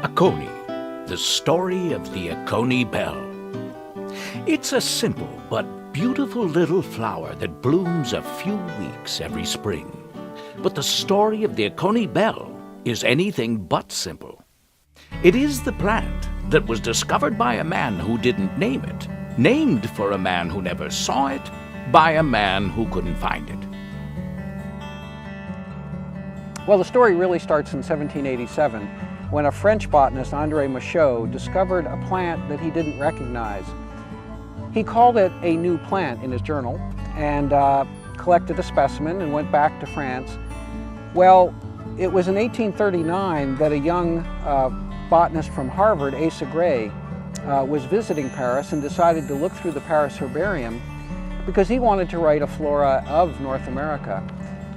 Oconee, the story of the Oconee Bell. It's a simple but beautiful little flower that blooms a few weeks every spring. But the story of the Oconee Bell is anything but simple. It is the plant that was discovered by a man who didn't name it, named for a man who never saw it, by a man who couldn't find it. Well, the story really starts in 1787 when a French botanist, André Michaux, discovered a plant that he didn't recognize. He called it a new plant in his journal and collected a specimen and went back to France. Well, it was in 1839 that a young botanist from Harvard, Asa Gray, was visiting Paris and decided to look through the Paris herbarium because he wanted to write a flora of North America.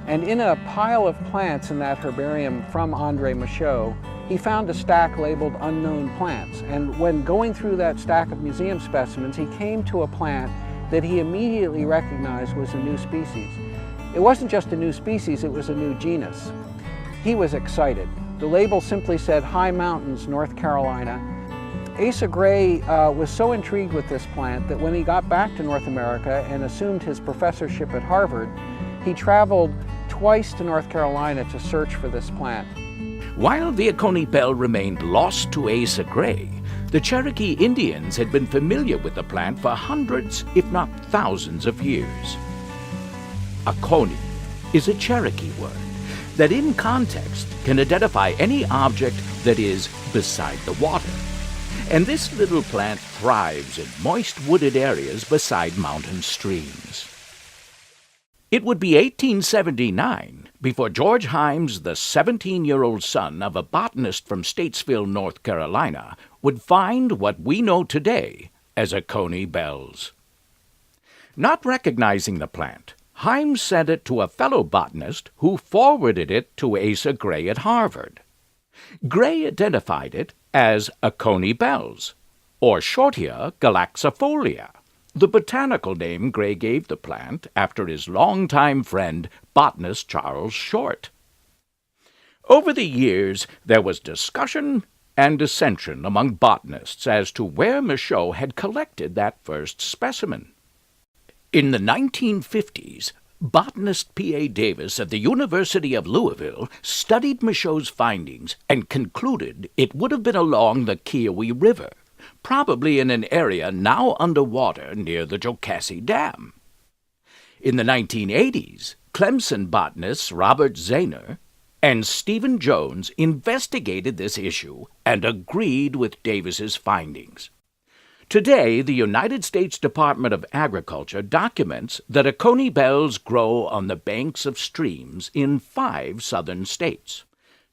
And in a pile of plants in that herbarium from André Michaux, he found a stack labeled Unknown Plants. And when going through that stack of museum specimens, he came to a plant that he immediately recognized was a new species. It wasn't just a new species, it was a new genus. He was excited. The label simply said High Mountains, North Carolina. Asa Gray was so intrigued with this plant that when he got back to North America and assumed his professorship at Harvard, he traveled twice to North Carolina to search for this plant. While the Oconee Bell remained lost to Asa Gray, the Cherokee Indians had been familiar with the plant for hundreds, if not thousands of years. Oconee is a Cherokee word that in context can identify any object that is beside the water. And this little plant thrives in moist wooded areas beside mountain streams. It would be 1879 before George Himes, the 17-year-old son of a botanist from Statesville, North Carolina, would find what we know today as Oconee bells. Not recognizing the plant, Himes sent it to a fellow botanist who forwarded it to Asa Gray at Harvard. Gray identified it as Oconee bells, or Shortia galaxifolia, the botanical name Gray gave the plant after his longtime friend, botanist Charles Short. Over the years, there was discussion and dissension among botanists as to where Michaux had collected that first specimen. In the 1950s, botanist P.A. Davis of the University of Louisville studied Michaux's findings and concluded it would have been along the Kiowa River, probably in an area now underwater near the Jocassee Dam. In the 1980s, Clemson botanists Robert Zahner and Stephen Jones investigated this issue and agreed with Davis's findings. Today, the United States Department of Agriculture documents that Oconee bells grow on the banks of streams in 5 southern states,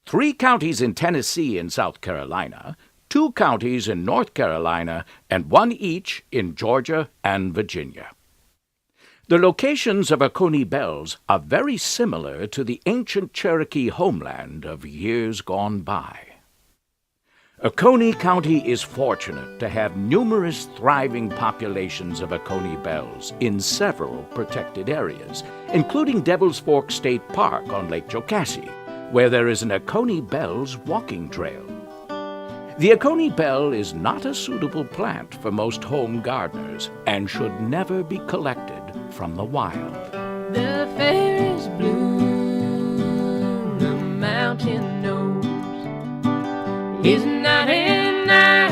3 counties in Tennessee and South Carolina, 2 counties in North Carolina, and 1 each in Georgia and Virginia. The locations of Oconee bells are very similar to the ancient Cherokee homeland of years gone by. Oconee County is fortunate to have numerous thriving populations of Oconee bells in several protected areas, including Devil's Fork State Park on Lake Jocassee, where there is an Oconee bells walking trail. The Oconee bell is not a suitable plant for most home gardeners and should never be collected from the wild. The fairest bloom the mountain knows is 99